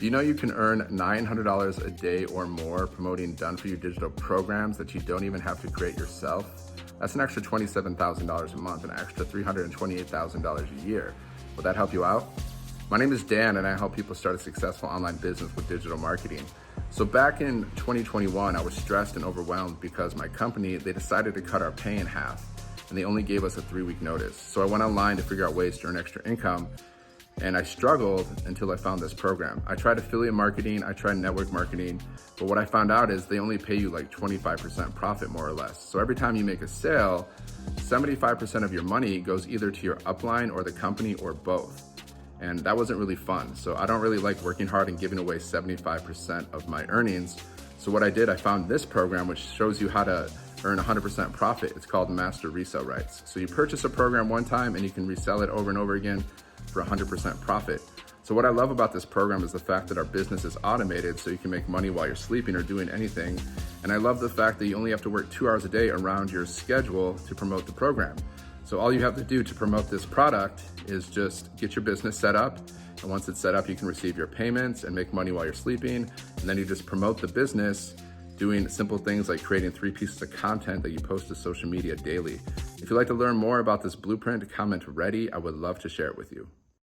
Do you know you can earn $900 a day or more promoting done-for-you digital programs that you don't even have to create yourself? That's an extra $27,000 a month, an extra $328,000 a year. Would that help you out? My name is Dan, and I help people start a successful online business with digital marketing. So back in 2021, I was stressed and overwhelmed because my company, they decided to cut our pay in half, and they only gave us a 3-week notice. So I went online to figure out ways to earn extra income, and I struggled until I found this program. I tried affiliate marketing, I tried network marketing, but what I found out is they only pay you like 25% profit, more or less. So every time you make a sale, 75% of your money goes either to your upline or the company or both. And that wasn't really fun. So I don't really like working hard and giving away 75% of my earnings. So what I did, I found this program which shows you how to earn 100% profit. It's called Master Resell Rights. So you purchase a program one time and you can resell it over and over again for 100% profit. So what I love about this program is the fact that our business is automated, so you can make money while you're sleeping or doing anything. And I love the fact that you only have to work 2 hours a day around your schedule to promote the program. So all you have to do to promote this product is just get your business set up. And once it's set up, you can receive your payments and make money while you're sleeping. And then you just promote the business doing simple things like creating 3 pieces of content that you post to social media daily. If you'd like to learn more about this blueprint, comment ready. I would love to share it with you.